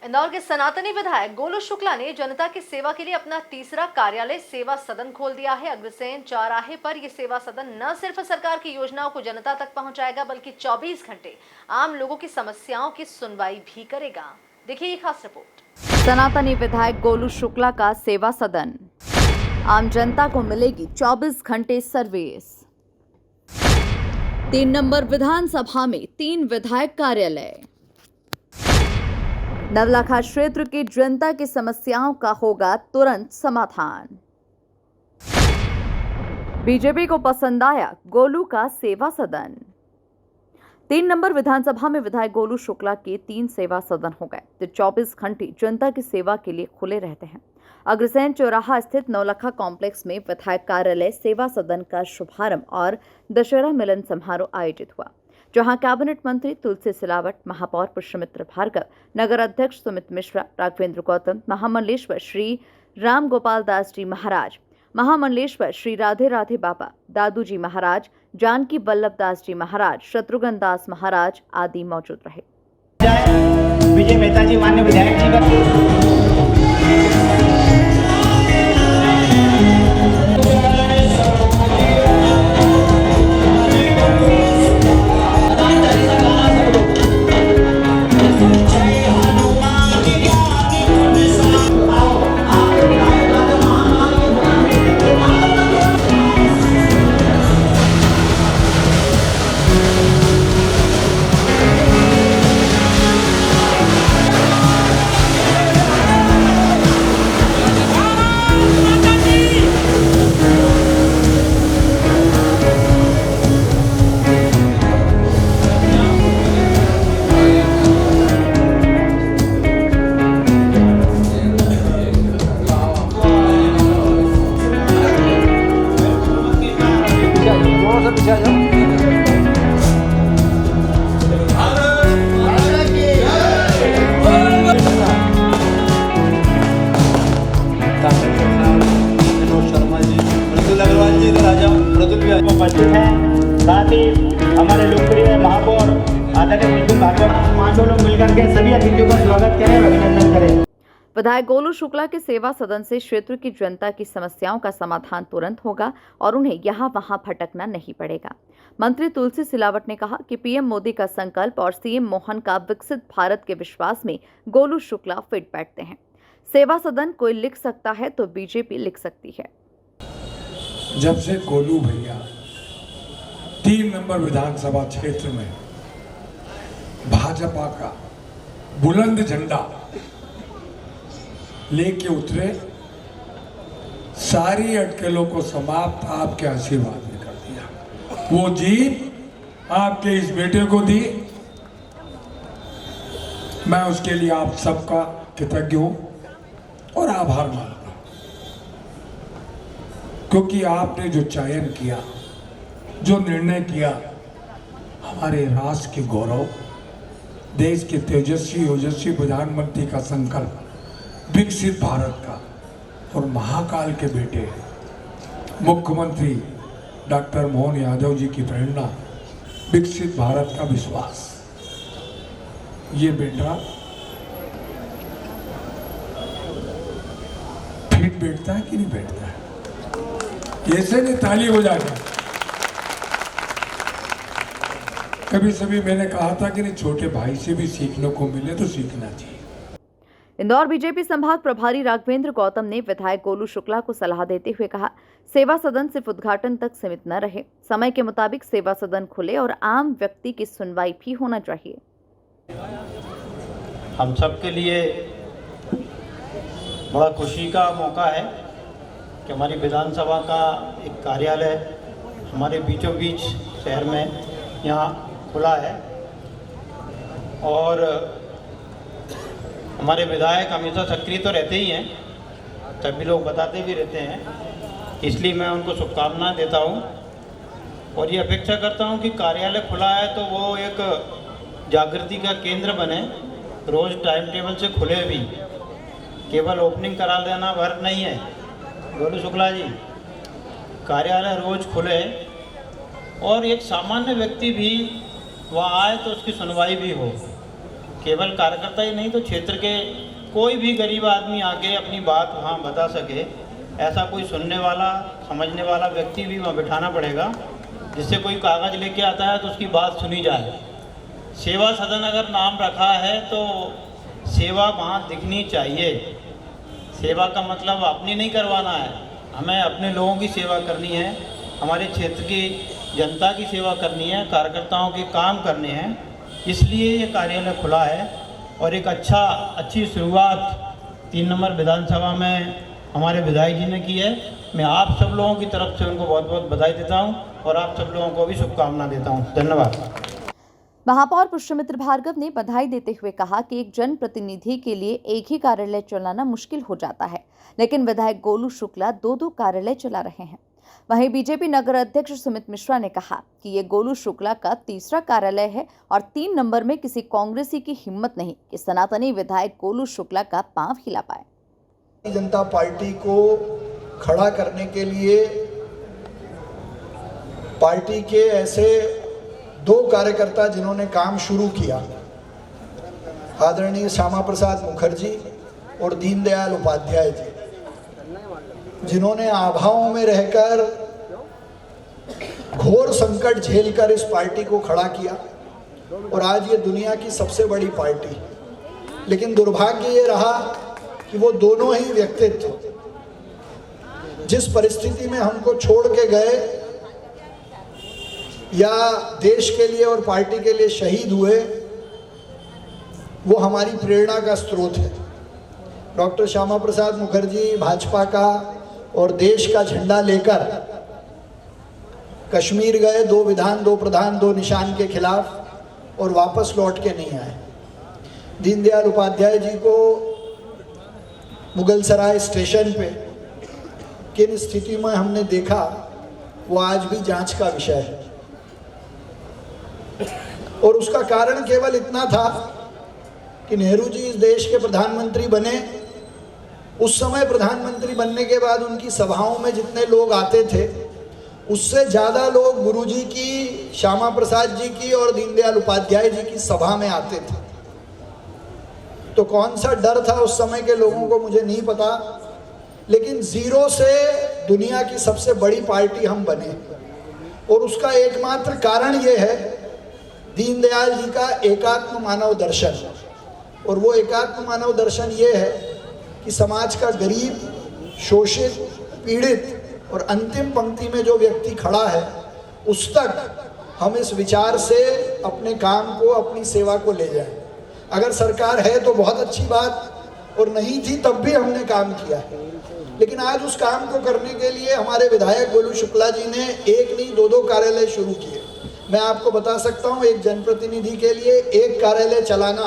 इंदौर के सनातनी विधायक गोलू शुक्ला ने जनता की सेवा के लिए अपना तीसरा कार्यालय सेवा सदन खोल दिया है। अग्रसेन चौराहे पर यह सेवा सदन न सिर्फ सरकार की योजनाओं को जनता तक पहुंचाएगा, बल्कि 24 घंटे आम लोगों की समस्याओं की सुनवाई भी करेगा। देखिए ये खास रिपोर्ट। सनातनी विधायक गोलू शुक्ला का सेवा सदन, आम जनता को मिलेगी 24 घंटे सर्विस। 3 नंबर विधानसभा में 3 विधायक कार्यालय। नवलखा क्षेत्र की जनता की समस्याओं का होगा तुरंत समाधान। बीजेपी को पसंद आया गोलू का सेवा सदन। 3 नंबर विधानसभा में विधायक गोलू शुक्ला के 3 सेवा सदन हो गए जो 24 घंटे जनता की सेवा के लिए खुले रहते हैं। अग्रसेन चौराहा स्थित नवलखा कॉम्प्लेक्स में विधायक कार्यालय सेवा सदन का शुभारंभ और दशहरा मिलन समारोह आयोजित हुआ, जहां कैबिनेट मंत्री तुलसी सिलावट, महापौर पुष्यमित्र भार्गव, नगर अध्यक्ष सुमित मिश्रा, राघवेंद्र गौतम, महामंडलेश्वर श्री राम गोपाल दास जी महाराज, महामंडलेश्वर श्री राधे राधे बाबा, दादू जी महाराज, जानकी बल्लभ दास जी महाराज, शत्रुघ्न दास महाराज आदि मौजूद रहे। विजय मेहता जी माननीय विधायक जी का उपस्थित हैं। साथ ही हमारे लोकप्रिय महापौर आदरणीय विजय भार्गव, 5 लोग मिलकर के सभी अतिथियों का स्वागत करें और अभिनंदन करें। विधायक गोलू शुक्ला के सेवा सदन से क्षेत्र की जनता की समस्याओं का समाधान तुरंत होगा और उन्हें यहां वहां भटकना नहीं पड़ेगा। मंत्री तुलसी सिलावट ने कहा कि पीएम मोदी का संकल्प और सीएम मोहन का विकसित भारत के विश्वास में गोलू शुक्ला फिट बैठते हैं। सेवा सदन कोई लिख सकता है तो बीजेपी लिख सकती है। जब से गोलू भैया 3 नंबर विधानसभा क्षेत्र में भाजपा का बुलंद झंडा लेके उतरे, सारी अटकलों को समाप्त आपके आशीर्वाद ने कर दिया। वो जीत आपके इस बेटे को दी। मैं उसके लिए आप सबका कृतज्ञ हूं और आभार मानता हूं, क्योंकि आपने जो चयन किया, जो निर्णय किया, हमारे राष्ट्र के गौरव, देश के तेजस्वी ओजस्वी प्रधानमंत्री का संकल्प, विकसित भारत का, और महाकाल के बेटे मुख्यमंत्री डॉक्टर मोहन यादव जी की प्रेरणा, विकसित भारत का विश्वास, ये बेटा फिट बैठता है कि नहीं बैठता है? ऐसे नहीं ताली हो जाएगा। कभी सभी मैंने कहा था कि नहीं, छोटे भाई से भी सीखने को मिले तो सीखना चाहिए। इंदौर बीजेपी संभाग प्रभारी राघवेंद्र गौतम ने विधायक गोलू शुक्ला को सलाह देते हुए कहा, सेवा सदन सिर्फ उद्घाटन तक सीमित न रहे, समय के मुताबिक सेवा सदन खुले और आम व्यक्ति की सुनवाई भी होना चाहिए। हम सब के लिए बड़ा खुशी का मौका है कि हमारी विधानसभा का एक कार्यालय हमारे बीचों बीच शहर में यहाँ खुला है और हमारे विधायक हमेशा सक्रिय तो रहते ही हैं, सभी लोग बताते भी रहते हैं, इसलिए मैं उनको शुभकामनाएं देता हूं और ये अपेक्षा करता हूं कि कार्यालय खुला है तो वो एक जागृति का केंद्र बने, रोज़ टाइम टेबल से खुले भी, केवल ओपनिंग करा देना वर्क नहीं है। गोलू शुक्ला जी, कार्यालय रोज़ खुले और एक सामान्य व्यक्ति भी वहाँ आए तो उसकी सुनवाई भी हो। केवल कार्यकर्ता ही नहीं तो क्षेत्र के कोई भी गरीब आदमी आके अपनी बात वहाँ बता सके, ऐसा कोई सुनने वाला समझने वाला व्यक्ति भी वहाँ बिठाना पड़ेगा, जिससे कोई कागज़ लेके आता है तो उसकी बात सुनी जाए। सेवा सदन अगर नाम रखा है तो सेवा वहाँ दिखनी चाहिए। सेवा का मतलब अपनी नहीं करवाना है, हमें अपने लोगों की सेवा करनी है, हमारे क्षेत्र की जनता की सेवा करनी है, कार्यकर्ताओं के काम करने हैं। इसलिए ये कार्यालय खुला है और एक अच्छी शुरुआत 3 नंबर विधानसभा में हमारे विधायक जी ने की है। मैं आप सब लोगों की तरफ से उनको बहुत बहुत बधाई देता हूँ और आप सब लोगों को भी शुभकामना देता हूँ। धन्यवाद। महापौर पुष्यमित्र भार्गव ने बधाई देते हुए कहा कि एक जनप्रतिनिधि के लिए एक ही कार्यालय चलाना मुश्किल हो जाता है, लेकिन विधायक गोलू शुक्ला 2 कार्यालय चला रहे हैं। वहीं बीजेपी नगर अध्यक्ष सुमित मिश्रा ने कहा कि ये गोलू शुक्ला का 3रा कार्यालय है और 3 नंबर में किसी कांग्रेसी की हिम्मत नहीं कि सनातनी विधायक गोलू शुक्ला का पांव हिला पाए। भारतीय जनता पार्टी को खड़ा करने के लिए पार्टी के ऐसे 2 कार्यकर्ता जिन्होंने काम शुरू किया, आदरणीय श्यामा प्रसाद मुखर्जी और दीनदयाल उपाध्याय जी, जिन्होंने आभाओं में रहकर घोर संकट झेलकर इस पार्टी को खड़ा किया और आज ये दुनिया की सबसे बड़ी पार्टी। लेकिन दुर्भाग्य ये रहा कि वो दोनों ही व्यक्तित्व जिस परिस्थिति में हमको छोड़ के गए या देश के लिए और पार्टी के लिए शहीद हुए, वो हमारी प्रेरणा का स्रोत है। डॉक्टर श्यामा प्रसाद मुखर्जी भाजपा का और देश का झंडा लेकर कश्मीर गए, 2 विधान 2 प्रधान 2 निशान के खिलाफ, और वापस लौट के नहीं आए। दीनदयाल उपाध्याय जी को मुगलसराय स्टेशन पे किन स्थिति में हमने देखा, वो आज भी जांच का विषय है। और उसका कारण केवल इतना था कि नेहरू जी इस देश के प्रधानमंत्री बने। उस समय प्रधानमंत्री बनने के बाद उनकी सभाओं में जितने लोग आते थे, उससे ज़्यादा लोग गुरुजी की, श्यामा प्रसाद जी की और दीनदयाल उपाध्याय जी की सभा में आते थे। तो कौन सा डर था उस समय के लोगों को मुझे नहीं पता, लेकिन जीरो से दुनिया की सबसे बड़ी पार्टी हम बने। और उसका एकमात्र कारण ये है दीनदयाल जी का एकात्म मानव दर्शन। और वो एकात्म मानव दर्शन ये है कि समाज का गरीब, शोषित, पीड़ित और अंतिम पंक्ति में जो व्यक्ति खड़ा है, उस तक हम इस विचार से अपने काम को, अपनी सेवा को ले जाएं। अगर सरकार है तो बहुत अच्छी बात, और नहीं थी तब भी हमने काम किया है। लेकिन आज उस काम को करने के लिए हमारे विधायक गोलू शुक्ला जी ने 1 नहीं 2 कार्यालय शुरू किए। मैं आपको बता सकता हूँ, एक जनप्रतिनिधि के लिए 1 कार्यालय चलाना।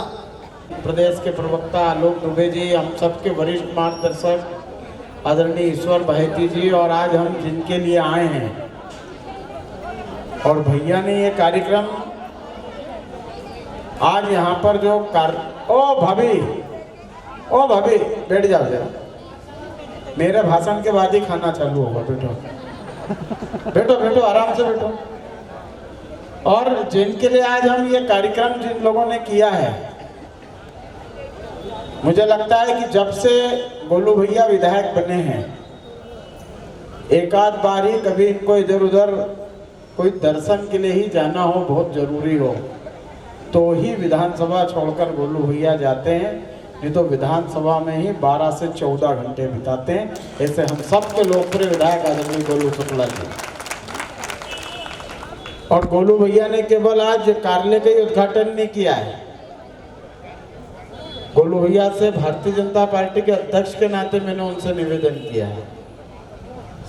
प्रदेश के प्रवक्ता आलोक दुबे जी, हम सबके वरिष्ठ मार्गदर्शक आदरणीय ईश्वर बहेती जी, और आज हम जिनके लिए आए हैं, और भैया ने ये कार्यक्रम आज यहाँ पर जो ओ भाभी बैठ जाओ जरा, मेरे भाषण के बाद ही खाना चालू होगा। बैठो आराम से बैठो। और जिनके लिए आज हम ये कार्यक्रम जिन लोगों ने किया है, मुझे लगता है कि जब से गोलू भैया विधायक बने हैं, एक आध बार ही कभी इनको इधर उधर कोई दर्शन के लिए ही जाना हो, बहुत जरूरी हो, तो ही विधानसभा छोड़कर गोलू भैया जाते हैं। नहीं तो विधानसभा में ही 12 से 14 घंटे बिताते हैं। ऐसे हम सबके लोकप्रिय विधायक आदरणीय गोलू शुक्ला जी। और गोलू भैया ने केवल आज कार्यालय का ही उद्घाटन नहीं किया है, गोलू भैया से भारतीय जनता पार्टी के अध्यक्ष के नाते मैंने उनसे निवेदन किया है,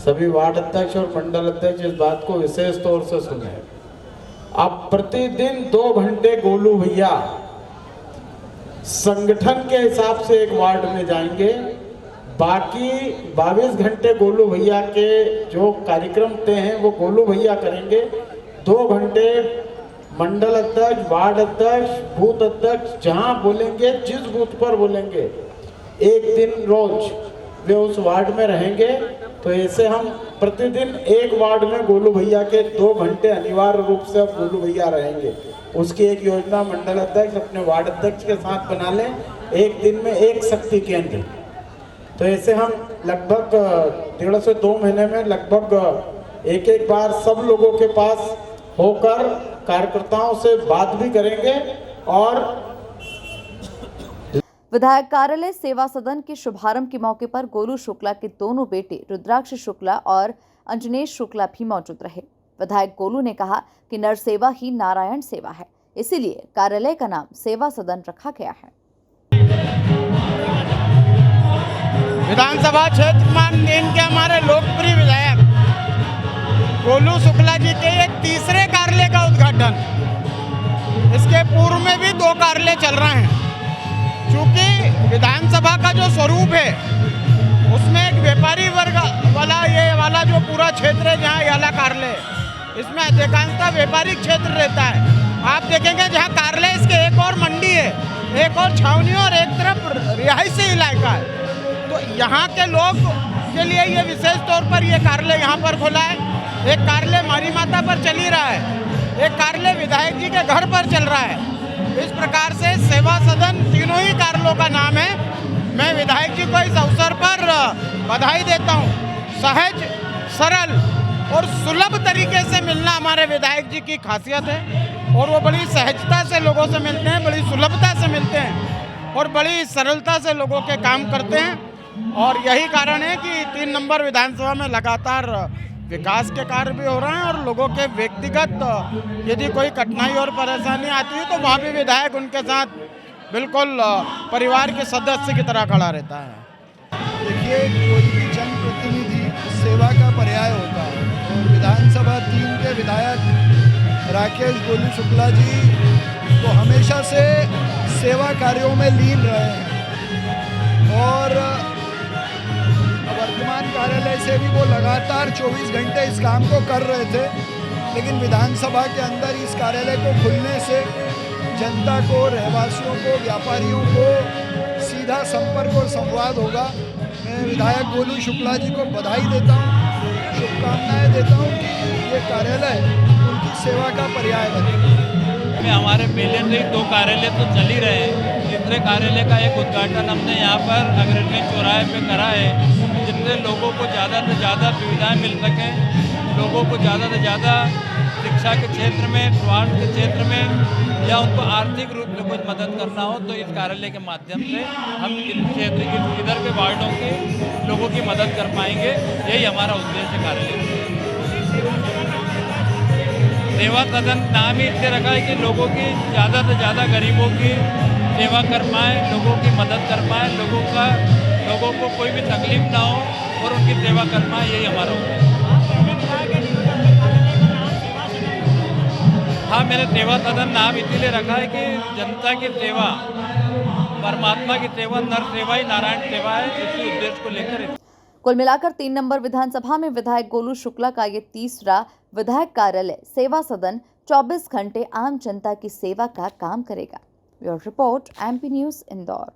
सभी वार्ड अध्यक्ष और मंडल अध्यक्ष इस बात को विशेष तौर से सुने। अब प्रतिदिन 2 घंटे गोलू भैया संगठन के हिसाब से एक वार्ड में जाएंगे, बाकी 22 घंटे गोलू भैया के जो कार्यक्रम तय हैं वो गोलू भैया करेंगे। 2 घंटे मंडल अध्यक्ष, वार्ड अध्यक्ष, बूथ अध्यक्ष जहां बोलेंगे, जिस बूथ पर बोलेंगे, एक दिन रोज वे उस वार्ड में रहेंगे, तो ऐसे हम प्रतिदिन एक वार्ड में गोलू भैया के 2 घंटे अनिवार्य रूप से अब गोलू भैया रहेंगे। उसकी एक योजना मंडल अध्यक्ष अपने वार्ड अध्यक्ष के साथ बना लें, एक दिन में एक शक्ति केंद्र। तो ऐसे हम लगभग 1.5 से 2 महीने में लगभग एक बार सब लोगों के पास होकर कार्यकर्ताओं से बात भी करेंगे। और विधायक कार्यालय सेवा सदन के शुभारंभ के मौके पर गोलू शुक्ला के दोनों बेटे रुद्राक्ष शुक्ला और अंजनेश शुक्ला भी मौजूद रहे। विधायक गोलू ने कहा कि नर सेवा ही नारायण सेवा है, इसीलिए कार्यालय का नाम सेवा सदन रखा गया है। विधानसभा क्षेत्र मान 3 के हमारे लोकप्रिय विधायक गोलू शुक्ला जी के ये तीसरे कार्यालय का उद्घाटन। इसके पूर्व में भी 2 कार्यालय चल रहे हैं। चूंकि विधानसभा का जो स्वरूप है उसमें एक व्यापारी वर्ग वाला जो पूरा क्षेत्र है, जहाँ याला कार्यालय, इसमें अधिकांशतः व्यापारिक क्षेत्र रहता है। आप देखेंगे जहाँ कार्यालय इसके एक और मंडी है, एक और छावनी और एक तरफ रिहायशी इलाका है। तो यहाँ के लोग के लिए ये विशेष तौर पर ये कार्यालय यहाँ पर खुला है। एक कार्यालय मारी माता पर चल ही रहा है, एक कार्यालय विधायक जी के घर पर चल रहा है। इस प्रकार से सेवा सदन तीनों ही कार्यालयों का नाम है। मैं विधायक जी को इस अवसर पर बधाई देता हूँ। सहज, सरल और सुलभ तरीके से मिलना हमारे विधायक जी की खासियत है और वो बड़ी सहजता से लोगों से मिलते हैं, बड़ी सुलभता से मिलते हैं और बड़ी सरलता से लोगों के काम करते हैं। और यही कारण है कि 3 नंबर विधानसभा में लगातार विकास के कार्य भी हो रहे हैं और लोगों के व्यक्तिगत यदि कोई कठिनाई और परेशानी आती है तो वहाँ भी विधायक उनके साथ बिल्कुल परिवार के सदस्य की तरह खड़ा रहता है। देखिए, कोई भी जनप्रतिनिधि सेवा का पर्याय होता है और विधानसभा 3 के विधायक राकेश गोलू शुक्ला जी तो हमेशा से सेवा कार्यों में लीन रहे हैं और वर्तमान कार्यालय से भी वो लगातार 24 घंटे इस काम को कर रहे थे। लेकिन विधानसभा के अंदर इस कार्यालय को खुलने से जनता को, रहवासियों को, व्यापारियों को सीधा संपर्क और संवाद होगा। मैं विधायक गोलू शुक्ला जी को बधाई देता हूँ, शुभकामनाएं देता हूँ कि ये कार्यालय उनकी सेवा का पर्याय बने। हमारे पहले से ही 2 कार्यालय तो चल ही रहे हैं। तीसरे कार्यालय का एक उद्घाटन हमने यहाँ पर अग्रणी चौराहे पे करा है, जिससे लोगों को ज़्यादा से ज़्यादा सुविधाएं मिल सकें, लोगों को ज़्यादा से ज़्यादा शिक्षा के क्षेत्र में, स्वास्थ्य के क्षेत्र में या उनको आर्थिक रूप से कुछ मदद करना हो तो इस कार्यालय के माध्यम से हम इस क्षेत्र की, इधर के वार्डों के लोगों की मदद कर पाएंगे। यही हमारा उद्देश्य कार्यालय। सेवा सदन नाम ही इससे रखा है कि लोगों की ज़्यादा से ज़्यादा गरीबों की सेवा कर पाएँ, लोगों की मदद कर पाएँ, लोगों को कोई भी तकलीफ ना हो और उनकी सेवा कर पाएँ, यही हमारा उद्देश्य। हाँ, मैंने सेवा सदन नाम इसीलिए रखा है कि जनता की सेवा, परमात्मा की सेवा, नर सेवा ही नारायण सेवा है। इसी उद्देश्य को लेकर कुल मिलाकर 3 नंबर विधानसभा में विधायक गोलू शुक्ला का ये तीसरा विधायक कार्यालय सेवा सदन 24 घंटे आम जनता की सेवा का काम करेगा। Bureau report, MP news, Indore.